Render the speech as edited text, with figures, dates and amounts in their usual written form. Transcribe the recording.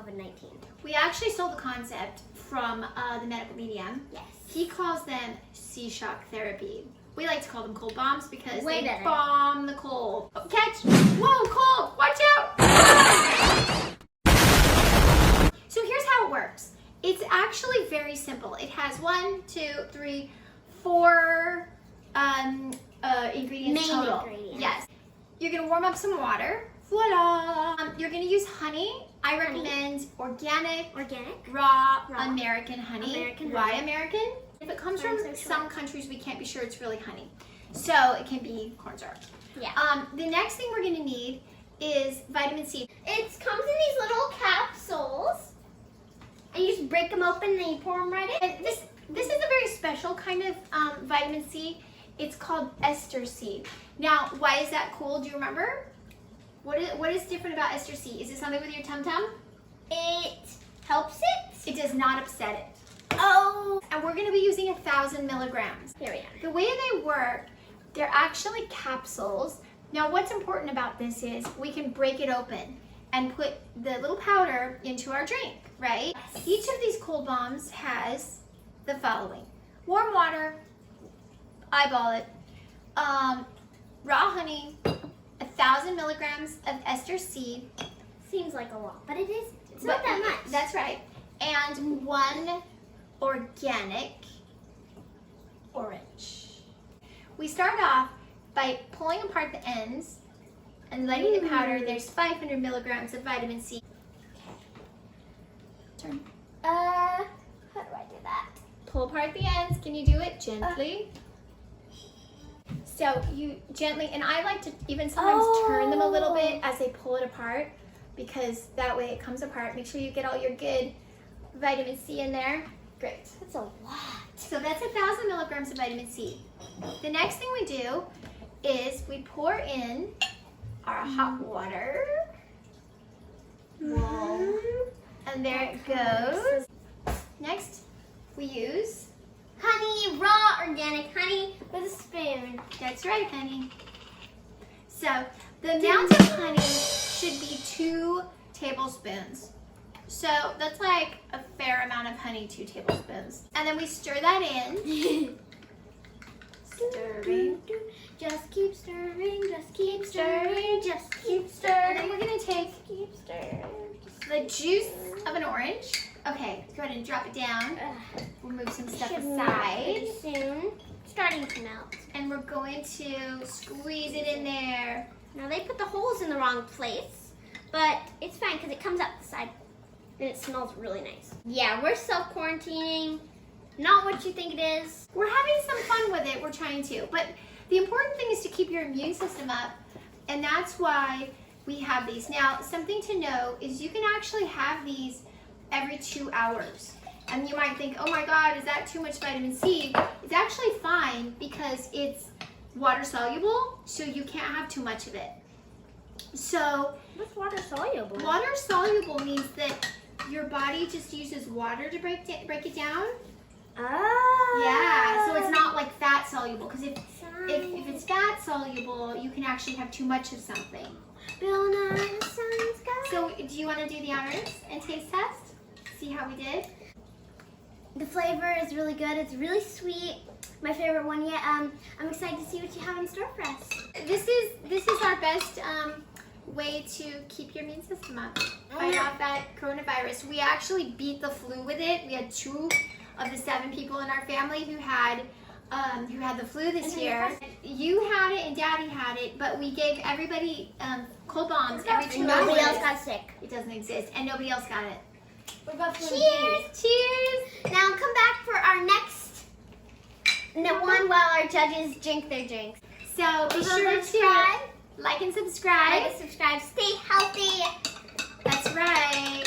COVID-19. We actually stole the concept from the medical medium. Yes. He calls them sea shock therapy. We like to call them cold bombs because Way they better. bomb the cold. Oh, catch! Whoa, cold! Watch out! So here's how it works. It's actually very simple. It has 1, 2, 3, 4 ingredients Main total. ingredients. Yes. You're gonna warm up some water. Voila! You're gonna use honey. I recommend organic, raw American honey. American Why honey. American? If it comes from I'm so sure. some countries, we can't be sure it's really honey. So it can be cornstarch. Yeah. The next thing we're gonna need is vitamin C. It comes in these little capsules. And you just break them open and then you pour them right in. And this is a very special kind of vitamin C. It's called ester C. Now, why is that cool? Do you remember? What is different about ester C? Is it something with your tum-tum? It helps it. It does not upset it. Oh. And we're gonna be using 1,000 milligrams. Here we are. The way they work, they're actually capsules. Now, what's important about this is we can break it open and put the little powder into our drink, right? Yes. Each of these cold bombs has the following. Warm water, eyeball it, raw honey, 1,000 milligrams of ester C. Seems like a lot, but it is. It's but not that much. That's right. And 1 organic orange. We start off by pulling apart the ends and letting the powder. There's 500 milligrams of vitamin C. Turn. How do I do that? Pull apart the ends. Can you do it gently? So you gently, and I like to even sometimes turn them a little bit as they pull it apart, because that way it comes apart. Make sure you get all your good vitamin C in there. Great. That's a lot. So that's 1,000 milligrams of vitamin C. The next thing we do is we pour in our hot water. Whoa. And there it goes. Next, we use, Honey, raw organic honey with a spoon. that's right, honey. So the amount of honey should be 2 tablespoons. So that's like a fair amount of honey, 2 tablespoons. And then we stir that in. Stirring. Just keep stirring, just keep stirring, just keep And stirring. then we're gonna take Keep stirring. the juice of an orange. Okay, go ahead and drop it down. We'll move some stuff Should melt aside. pretty soon. Starting to melt. And we're going to squeeze it in there. Now they put the holes in the wrong place, but it's fine because it comes out the side and it smells really nice. Yeah, we're self-quarantining. Not what you think it is. We're having some fun with it, we're trying to. But the important thing is to keep your immune system up, and that's why we have these. Now, something to know is you can actually have these every 2 hours. And you might think, oh my God, is that too much vitamin C? It's actually fine because it's water soluble, so you can't have too much of it. So What's water soluble? water soluble means that your body just uses water to break it down. Oh. Yeah, so it's not like fat soluble, because if it's fat soluble, you can actually have too much of something. Bill Nye the Science Guy. So do you want to do the honors and taste test? See how we did? The flavor is really good. It's really sweet. My favorite one yet. I'm excited to see what you have in store for us. This is our best way to keep your immune system up. Fight off that coronavirus. We actually beat the flu with it. We had 2 of the 7 people in our family who had the flu this year. You had it and Daddy had it, but we gave everybody cold bombs every 2 hours. Nobody else got sick. It doesn't exist, and nobody else got it. Cheers! Cheers! Now come back for our next one while our judges drink their drinks. So be sure to subscribe. like and subscribe. Like and subscribe. Stay healthy. That's right.